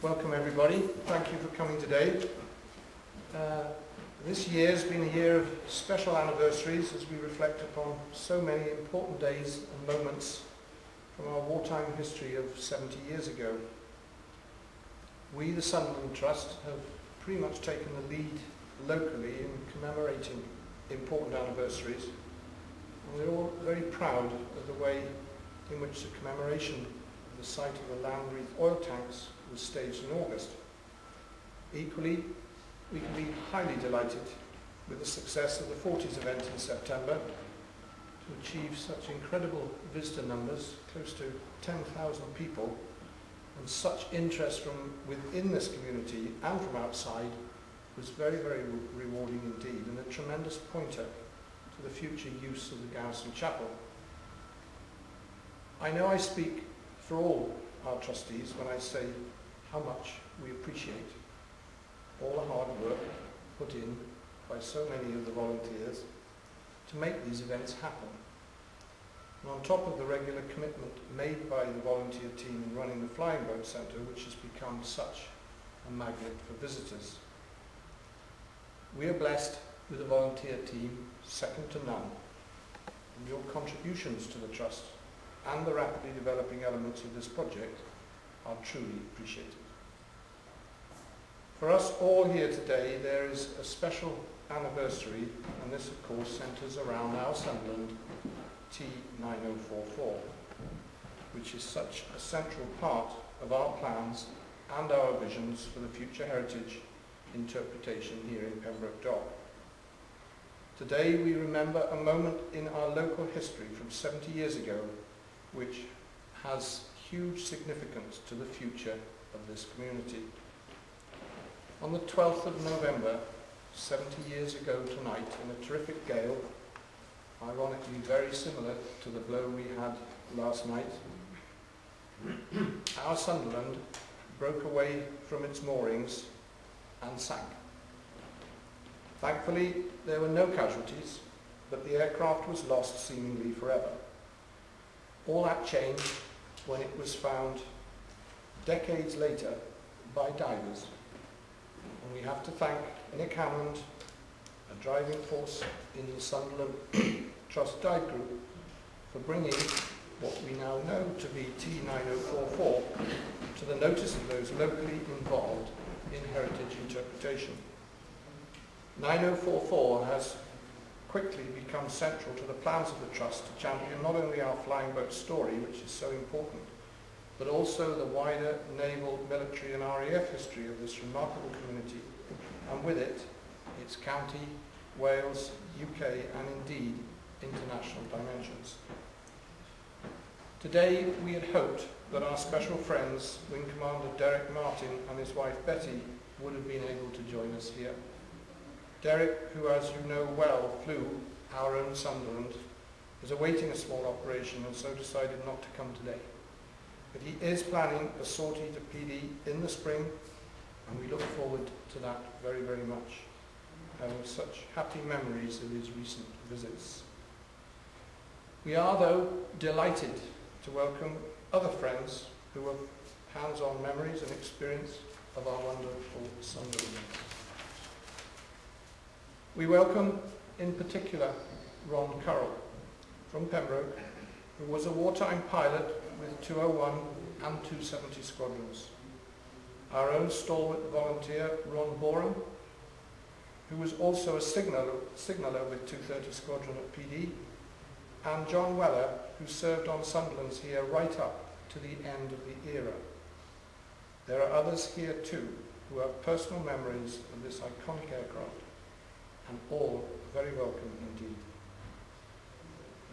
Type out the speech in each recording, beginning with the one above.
Welcome everybody. Thank you for coming today. This year has been a year of special anniversaries as we reflect upon so many important days and moments from our wartime history of 70 years ago. We, the Sunderland Trust, have pretty much taken the lead locally in commemorating important anniversaries, and we're all very proud of the way in which the commemoration of the site of the Land Reef oil tanks was staged in August. Equally, we can be highly delighted with the success of the 40s event in September to achieve such incredible visitor numbers, close to 10,000 people, and such interest from within this community and from outside was very, very rewarding indeed, and a tremendous pointer to the future use of the Garrison Chapel. I know I speak for all our trustees when I say how much we appreciate all the hard work put in by so many of the volunteers to make these events happen. And on top of the regular commitment made by the volunteer team in running the Flying Boat Centre, which has become such a magnet for visitors, we are blessed with a volunteer team second to none, and your contributions to the Trust and the rapidly developing elements of this project are truly appreciated. For us all here today, there is a special anniversary, and this of course centres around our Sunderland T9044, which is such a central part of our plans and our visions for the future heritage interpretation here in Pembroke Dock. Today we remember a moment in our local history from 70 years ago which has huge significance to the future of this community. On the 12th of November, 70 years ago tonight, in a terrific gale, ironically very similar to the blow we had last night, our Sunderland broke away from its moorings and sank. Thankfully, there were no casualties, but the aircraft was lost seemingly forever. All that changed when it was found decades later by divers. And we have to thank Nick Hammond, a driving force in the Sunderland Trust Dive Group, for bringing what we now know to be T9044 to the notice of those locally involved in heritage interpretation. 9044 has quickly become central to the plans of the Trust to champion not only our flying boat story, which is so important, but also the wider naval, military and RAF history of this remarkable community, and with it, its county, Wales, UK and indeed international dimensions. Today we had hoped that our special friends, Wing Commander Derek Martin and his wife Betty, would have been able to join us here. Derek, who as you know well flew our own Sunderland, is awaiting a small operation and so decided not to come today. But he is planning a sortie to PD in the spring, and we look forward to that very, very much, having such happy memories of his recent visits. We are, though, delighted to welcome other friends who have hands-on memories and experience of our wonderful Sunderland. We welcome, in particular, Ron Currell from Pembroke, who was a wartime pilot with 201 and 270 squadrons. Our own stalwart volunteer, Ron Borum, who was also a signaller with 230 Squadron at PD, and John Weller, who served on Sunderlands here right up to the end of the era. There are others here too who have personal memories of this iconic aircraft, and all very welcome indeed.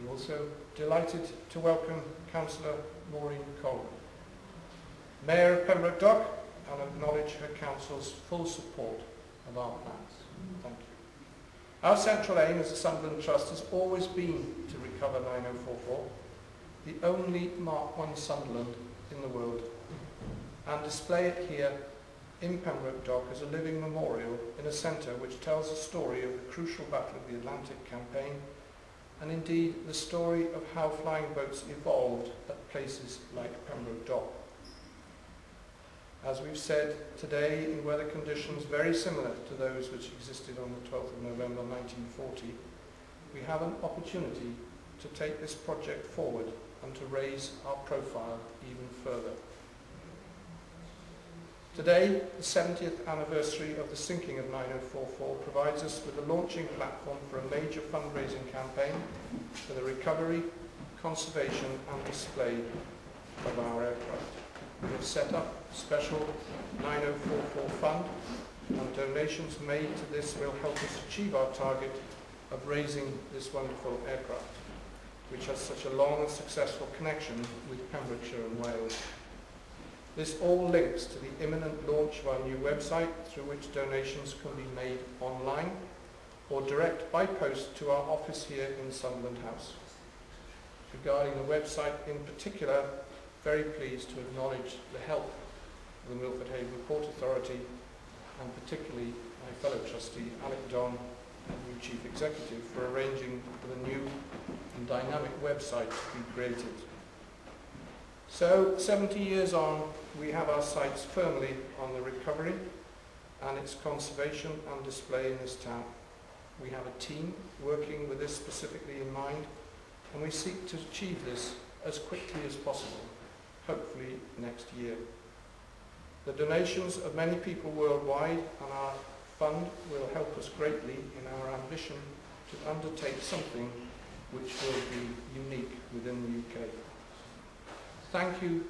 We're also delighted to welcome Councillor Maureen Colwyn, Mayor of Pembroke Dock, and acknowledge her council's full support of our plans. Thank you. Our central aim as the Sunderland Trust has always been to recover 9044, the only Mark I Sunderland in the world, and display it here in Pembroke Dock as a living memorial in a centre which tells the story of the crucial Battle of the Atlantic campaign, and indeed the story of how flying boats evolved at places like Pembroke Dock. as we've said today, in weather conditions very similar to those which existed on the 12th of November 1940, we have an opportunity to take this project forward and to raise our profile even further. Today, the 70th anniversary of the sinking of 9044 provides us with a launching platform for a major fundraising campaign for the recovery, conservation and display of our aircraft. We have set up a special 9044 fund, and donations made to this will help us achieve our target of raising this wonderful aircraft, which has such a long and successful connection with Pembrokeshire and Wales. This all links to the imminent launch of our new website, through which donations can be made online or direct by post to our office here in Sunderland House. Regarding the website in particular, very pleased to acknowledge the help of the Milford Haven Port Authority, and particularly my fellow trustee Alec Don, new Chief Executive, for arranging for the new and dynamic website to be created. So, 70 years on, we have our sights firmly on the recovery and its conservation and display in this town. We have a team working with this specifically in mind, and we seek to achieve this as quickly as possible, hopefully next year. The donations of many people worldwide and our fund will help us greatly in our ambition to undertake something which will be unique within the UK. Thank you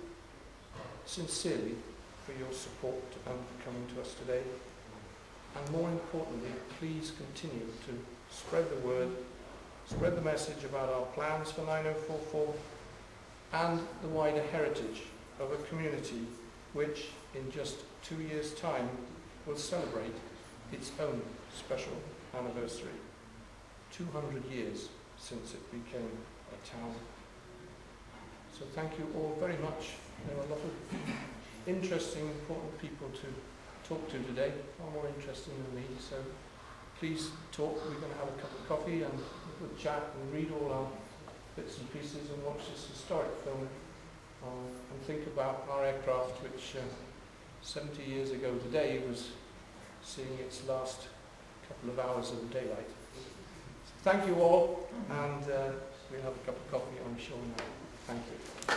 sincerely for your support and for coming to us today. And more importantly, please continue to spread the word, spread the message about our plans for 9044 and the wider heritage of a community which, in just 2 years' time, will celebrate its own special anniversary. 200 years since it became a town. So thank you all very much. There are a lot of interesting, important people to talk to today, far more interesting than me. So please talk. We're going to have a cup of coffee and a good chat and read all our bits and pieces and watch this historic film and think about our aircraft, which 70 years ago today was seeing its last couple of hours of daylight. So thank you all, and we'll have a cup of coffee, I'm sure now. Thank you.